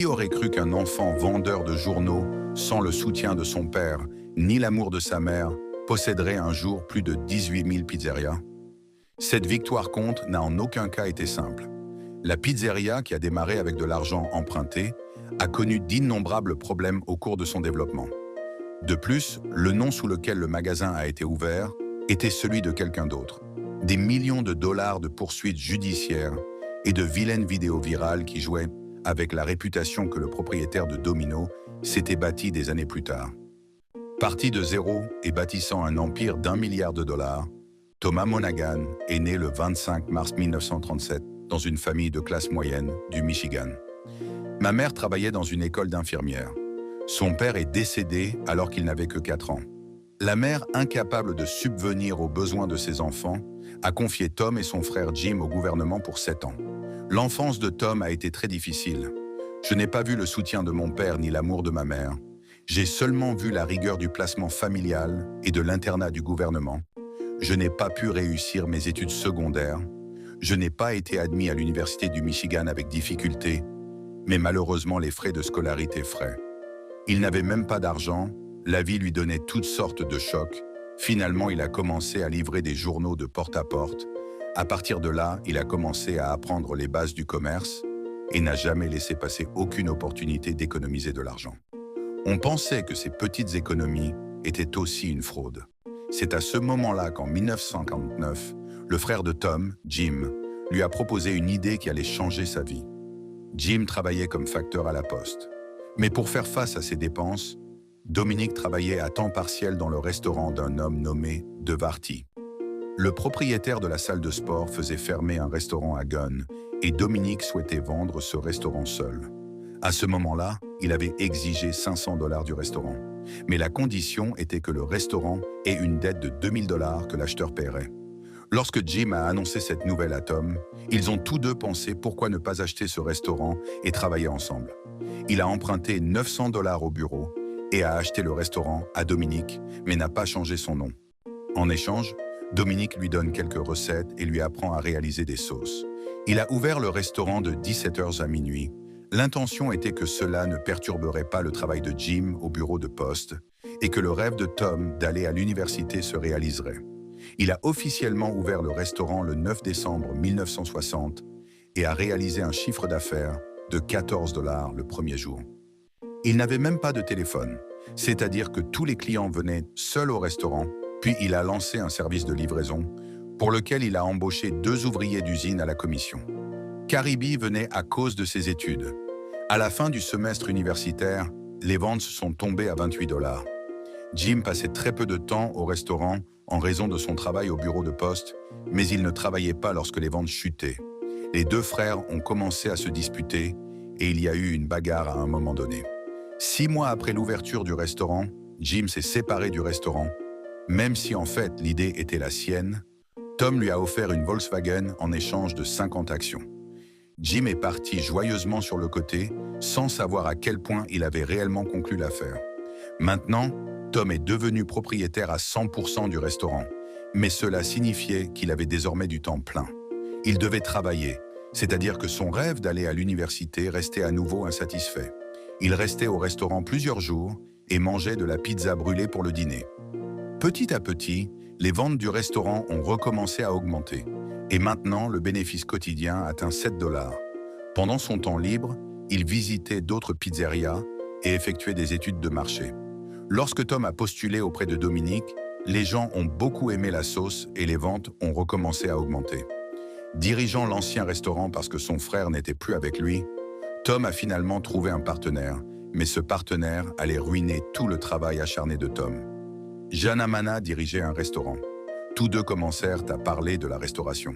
Qui aurait cru qu'un enfant vendeur de journaux, sans le soutien de son père, ni l'amour de sa mère, posséderait un jour plus de 18 000 pizzerias? Cette victoire compte n'a en aucun cas été simple. La pizzeria, qui a démarré avec de l'argent emprunté, a connu d'innombrables problèmes au cours de son développement. De plus, le nom sous lequel le magasin a été ouvert était celui de quelqu'un d'autre. Des millions de dollars de poursuites judiciaires et de vilaines vidéos virales qui jouaient avec la réputation que le propriétaire de Domino s'était bâti des années plus tard. Parti de zéro et bâtissant un empire d'1 milliard de dollars, Thomas Monaghan est né le 25 mars 1937 dans une famille de classe moyenne du Michigan. Ma mère travaillait dans une école d'infirmières. Son père est décédé alors qu'il n'avait que 4 ans. La mère, incapable de subvenir aux besoins de ses enfants, a confié Tom et son frère Jim au gouvernement pour 7 ans. L'enfance de Tom a été très difficile. Je n'ai pas vu le soutien de mon père ni l'amour de ma mère. J'ai seulement vu la rigueur du placement familial et de l'internat du gouvernement. Je n'ai pas pu réussir mes études secondaires. Je n'ai pas été admis à l'université du Michigan avec difficulté, mais malheureusement les frais de scolarité frais. Il n'avait même pas d'argent, la vie lui donnait toutes sortes de chocs. Finalement, il a commencé à livrer des journaux de porte à porte. À partir de là, il a commencé à apprendre les bases du commerce et n'a jamais laissé passer aucune opportunité d'économiser de l'argent. On pensait que ces petites économies étaient aussi une fraude. C'est à ce moment-là qu'en 1959, le frère de Tom, Jim, lui a proposé une idée qui allait changer sa vie. Jim travaillait comme facteur à la poste. Mais pour faire face à ses dépenses, Dominique travaillait à temps partiel dans le restaurant d'un homme nommé Devarty. Le propriétaire de la salle de sport faisait fermer un restaurant à Gunn et Dominique souhaitait vendre ce restaurant seul. À ce moment-là, il avait exigé 500 $ du restaurant. Mais la condition était que le restaurant ait une dette de 2000 $ que l'acheteur paierait. Lorsque Jim a annoncé cette nouvelle à Tom, ils ont tous deux pensé pourquoi ne pas acheter ce restaurant et travailler ensemble. Il a emprunté 900 $ au bureau et a acheté le restaurant à Dominique, mais n'a pas changé son nom. En échange, Dominique lui donne quelques recettes et lui apprend à réaliser des sauces. Il a ouvert le restaurant de 17h à minuit. L'intention était que cela ne perturberait pas le travail de Jim au bureau de poste et que le rêve de Tom d'aller à l'université se réaliserait. Il a officiellement ouvert le restaurant le 9 décembre 1960 et a réalisé un chiffre d'affaires de 14 $ le premier jour. Il n'avait même pas de téléphone, c'est-à-dire que tous les clients venaient seuls au restaurant, puis il a lancé un service de livraison pour lequel il a embauché 2 ouvriers d'usine à la commission. Caribi venait à cause de ses études. À la fin du semestre universitaire, les ventes se sont tombées à 28 $. Jim passait très peu de temps au restaurant en raison de son travail au bureau de poste, mais il ne travaillait pas lorsque les ventes chutaient. Les 2 frères ont commencé à se disputer et il y a eu une bagarre à un moment donné. 6 mois après l'ouverture du restaurant, Jim s'est séparé du restaurant. Même si en fait l'idée était la sienne, Tom lui a offert une Volkswagen en échange de 50 actions. Jim est parti joyeusement sur le côté, sans savoir à quel point il avait réellement conclu l'affaire. Maintenant, Tom est devenu propriétaire à 100% du restaurant, mais cela signifiait qu'il avait désormais du temps plein. Il devait travailler, c'est-à-dire que son rêve d'aller à l'université restait à nouveau insatisfait. Il restait au restaurant plusieurs jours et mangeait de la pizza brûlée pour le dîner. Petit à petit, les ventes du restaurant ont recommencé à augmenter. Et maintenant, le bénéfice quotidien atteint 7 $. Pendant son temps libre, il visitait d'autres pizzerias et effectuait des études de marché. Lorsque Tom a postulé auprès de Dominique, les gens ont beaucoup aimé la sauce et les ventes ont recommencé à augmenter. Dirigeant l'ancien restaurant parce que son frère n'était plus avec lui, Tom a finalement trouvé un partenaire, mais ce partenaire allait ruiner tout le travail acharné de Tom. Janamana dirigeait un restaurant. Tous deux commencèrent à parler de la restauration.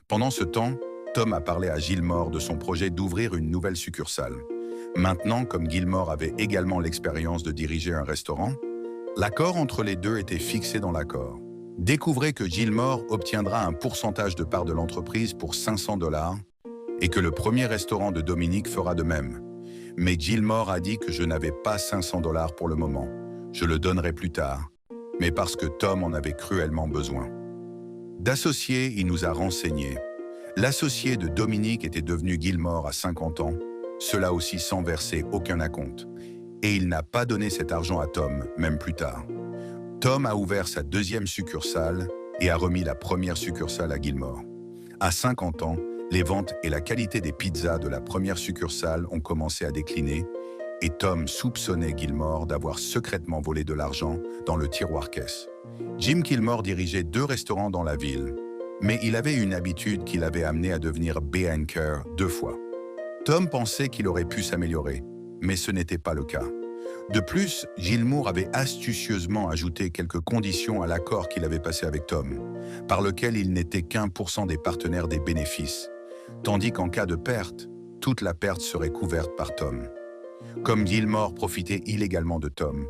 Pendant ce temps, Tom a parlé à Gilmore de son projet d'ouvrir une nouvelle succursale. Maintenant, comme Gilmore avait également l'expérience de diriger un restaurant, l'accord entre les deux était fixé dans l'accord. Découvrez que Gilmore obtiendra un pourcentage de part de l'entreprise pour 500 $ et que le premier restaurant de Dominique fera de même. Mais Gilmore a dit que je n'avais pas 500 $ pour le moment. Je le donnerai plus tard, mais parce que Tom en avait cruellement besoin. D'associé, il nous a renseignés. L'associé de Dominique était devenu Gilmore à 50 ans, cela aussi sans verser aucun acompte. Et il n'a pas donné cet argent à Tom, même plus tard. Tom a ouvert sa deuxième succursale et a remis la première succursale à Gilmore. À 50 ans, les ventes et la qualité des pizzas de la première succursale ont commencé à décliner et Tom soupçonnait Gilmore d'avoir secrètement volé de l'argent dans le tiroir-caisse. Jim Gilmore dirigeait 2 restaurants dans la ville, mais il avait une habitude qui l'avait amené à devenir banker 2 fois. Tom pensait qu'il aurait pu s'améliorer, mais ce n'était pas le cas. De plus, Gilmore avait astucieusement ajouté quelques conditions à l'accord qu'il avait passé avec Tom, par lequel il n'était qu'1% des partenaires des bénéfices, tandis qu'en cas de perte, toute la perte serait couverte par Tom. Comme Gilmore profitait illégalement de Tom,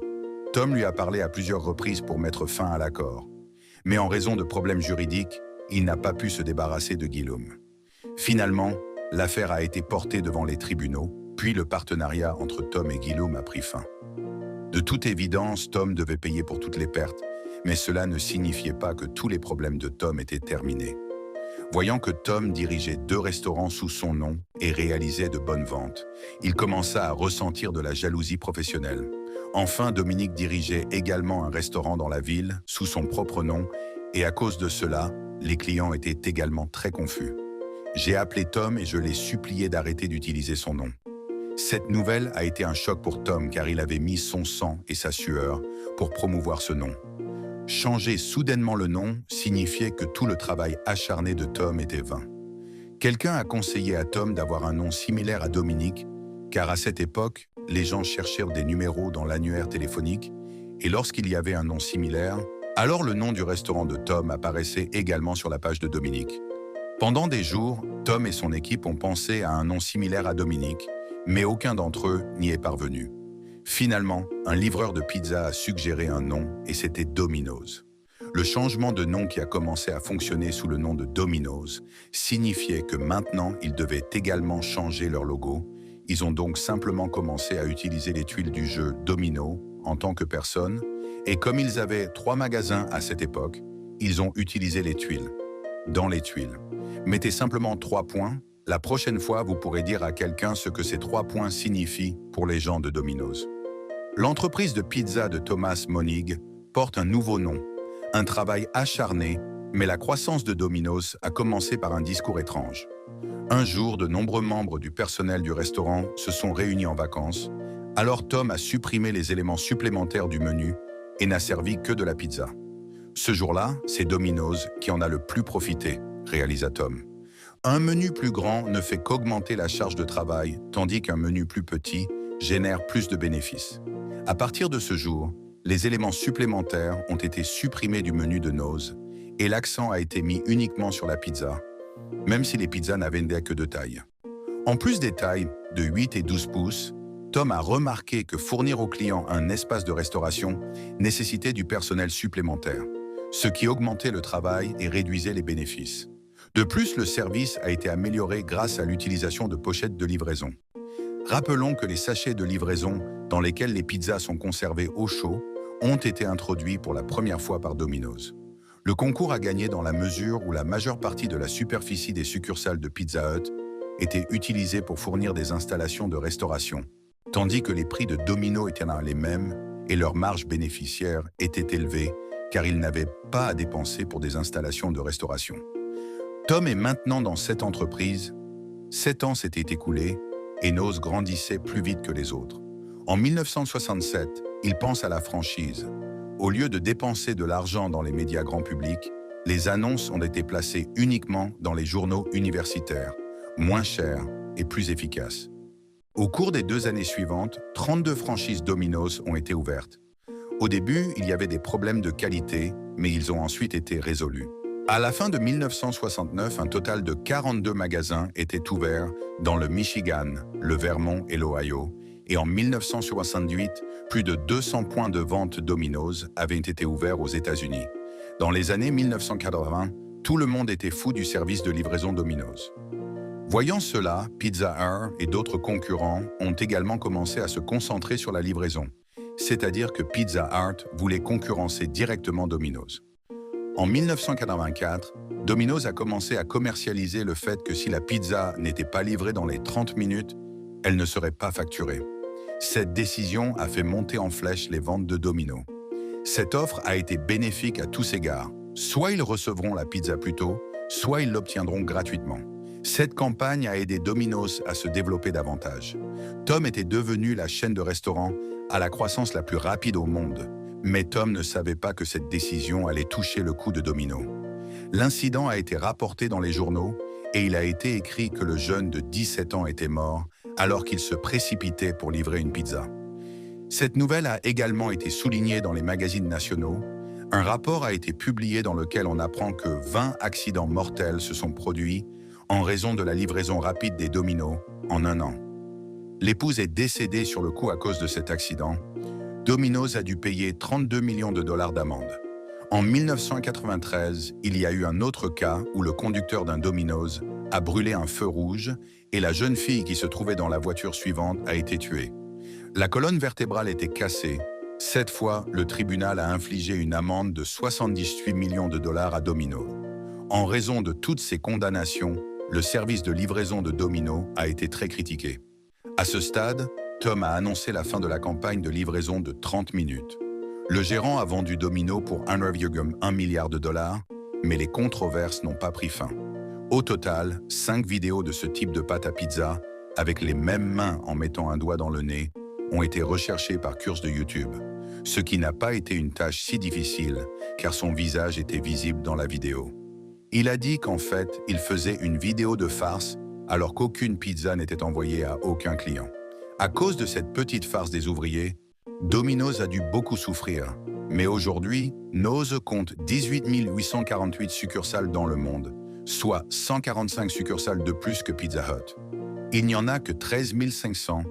Tom lui a parlé à plusieurs reprises pour mettre fin à l'accord. Mais en raison de problèmes juridiques, il n'a pas pu se débarrasser de Gilhoum. Finalement, l'affaire a été portée devant les tribunaux, puis le partenariat entre Tom et Gilhoum a pris fin. De toute évidence, Tom devait payer pour toutes les pertes, mais cela ne signifiait pas que tous les problèmes de Tom étaient terminés. Voyant que Tom dirigeait 2 restaurants sous son nom et réalisait de bonnes ventes, il commença à ressentir de la jalousie professionnelle. Enfin, Dominique dirigeait également un restaurant dans la ville, sous son propre nom, et à cause de cela, les clients étaient également très confus. J'ai appelé Tom et je l'ai supplié d'arrêter d'utiliser son nom. Cette nouvelle a été un choc pour Tom car il avait mis son sang et sa sueur pour promouvoir ce nom. Changer soudainement le nom signifiait que tout le travail acharné de Tom était vain. Quelqu'un a conseillé à Tom d'avoir un nom similaire à Dominique, car à cette époque, les gens cherchèrent des numéros dans l'annuaire téléphonique, et lorsqu'il y avait un nom similaire, alors le nom du restaurant de Tom apparaissait également sur la page de Dominique. Pendant des jours, Tom et son équipe ont pensé à un nom similaire à Dominique, mais aucun d'entre eux n'y est parvenu. Finalement, un livreur de pizza a suggéré un nom et c'était Domino's. Le changement de nom qui a commencé à fonctionner sous le nom de Domino's signifiait que maintenant, ils devaient également changer leur logo. Ils ont donc simplement commencé à utiliser les tuiles du jeu Domino en tant que personne et comme ils avaient 3 magasins à cette époque, ils ont utilisé les tuiles. Dans les tuiles. Mettez simplement 3 points. La prochaine fois, vous pourrez dire à quelqu'un ce que ces 3 points signifient pour les gens de Domino's. L'entreprise de pizza de Thomas Monig porte un nouveau nom, un travail acharné, mais la croissance de Domino's a commencé par un discours étrange. Un jour, de nombreux membres du personnel du restaurant se sont réunis en vacances, alors Tom a supprimé les éléments supplémentaires du menu et n'a servi que de la pizza. Ce jour-là, c'est Domino's qui en a le plus profité, réalisa Tom. Un menu plus grand ne fait qu'augmenter la charge de travail, tandis qu'un menu plus petit génère plus de bénéfices. À partir de ce jour, les éléments supplémentaires ont été supprimés du menu de Noz et l'accent a été mis uniquement sur la pizza, même si les pizzas n'avaient que 2 tailles. En plus des tailles de 8 et 12 pouces, Tom a remarqué que fournir aux clients un espace de restauration nécessitait du personnel supplémentaire, ce qui augmentait le travail et réduisait les bénéfices. De plus, le service a été amélioré grâce à l'utilisation de pochettes de livraison. Rappelons que les sachets de livraison dans lesquels les pizzas sont conservées au chaud ont été introduits pour la première fois par Domino's. Le concours a gagné dans la mesure où la majeure partie de la superficie des succursales de Pizza Hut était utilisée pour fournir des installations de restauration, tandis que les prix de Domino étaient les mêmes et leurs marges bénéficiaires étaient élevées car ils n'avaient pas à dépenser pour des installations de restauration. Tom est maintenant dans cette entreprise. 7 ans s'étaient écoulés et Noz grandissait plus vite que les autres. En 1967, il pense à la franchise. Au lieu de dépenser de l'argent dans les médias grand public, les annonces ont été placées uniquement dans les journaux universitaires, moins chers et plus efficaces. Au cours des 2 années suivantes, 32 franchises Domino's ont été ouvertes. Au début, il y avait des problèmes de qualité, mais ils ont ensuite été résolus. À la fin de 1969, un total de 42 magasins étaient ouverts dans le Michigan, le Vermont et l'Ohio, et en 1968, plus de 200 points de vente Domino's avaient été ouverts aux États-Unis. Dans les années 1980, tout le monde était fou du service de livraison Domino's. Voyant cela, Pizza Hut et d'autres concurrents ont également commencé à se concentrer sur la livraison, c'est-à-dire que Pizza Hut voulait concurrencer directement Domino's. En 1984, Domino's a commencé à commercialiser le fait que si la pizza n'était pas livrée dans les 30 minutes, elle ne serait pas facturée. Cette décision a fait monter en flèche les ventes de Domino's. Cette offre a été bénéfique à tous égards. Soit ils recevront la pizza plus tôt, soit ils l'obtiendront gratuitement. Cette campagne a aidé Domino's à se développer davantage. Tom était devenu la chaîne de restaurants à la croissance la plus rapide au monde. Mais Tom ne savait pas que cette décision allait toucher le coût de Domino's. L'incident a été rapporté dans les journaux et il a été écrit que le jeune de 17 ans était mort alors qu'il se précipitait pour livrer une pizza. Cette nouvelle a également été soulignée dans les magazines nationaux. Un rapport a été publié dans lequel on apprend que 20 accidents mortels se sont produits en raison de la livraison rapide des Domino's en un an. L'épouse est décédée sur le coup à cause de cet accident. Domino's a dû payer 32 millions de dollars d'amende. En 1993, il y a eu un autre cas où le conducteur d'un Domino's a brûlé un feu rouge et la jeune fille qui se trouvait dans la voiture suivante a été tuée. La colonne vertébrale était cassée. Cette fois, le tribunal a infligé une amende de 78 millions de dollars à Domino's. En raison de toutes ces condamnations, le service de livraison de Domino's a été très critiqué. À ce stade, Tom a annoncé la fin de la campagne de livraison de 30 minutes. Le gérant a vendu Domino's pour 1,1 milliard de dollars, mais les controverses n'ont pas pris fin. Au total, 5 vidéos de ce type de pâte à pizza, avec les mêmes mains en mettant un doigt dans le nez, ont été recherchées par Curse de YouTube, ce qui n'a pas été une tâche si difficile, car son visage était visible dans la vidéo. Il a dit qu'en fait, il faisait une vidéo de farce alors qu'aucune pizza n'était envoyée à aucun client. À cause de cette petite farce des ouvriers, Domino's a dû beaucoup souffrir. Mais aujourd'hui, Noz compte 18 848 succursales dans le monde, soit 145 succursales de plus que Pizza Hut. Il n'y en a que 13 500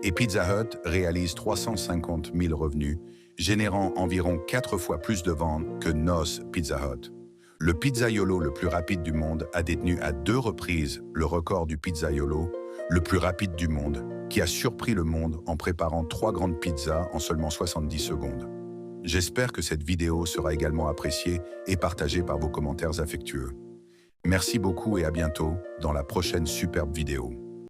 et Pizza Hut réalise 350 000 revenus, générant environ 4 fois plus de ventes que Noz Pizza Hut. Le pizzaiolo le plus rapide du monde a détenu à 2 reprises le record du pizzaiolo le plus rapide du monde, qui a surpris le monde en préparant 3 grandes pizzas en seulement 70 secondes. J'espère que cette vidéo sera également appréciée et partagée par vos commentaires affectueux. Merci beaucoup et à bientôt dans la prochaine superbe vidéo.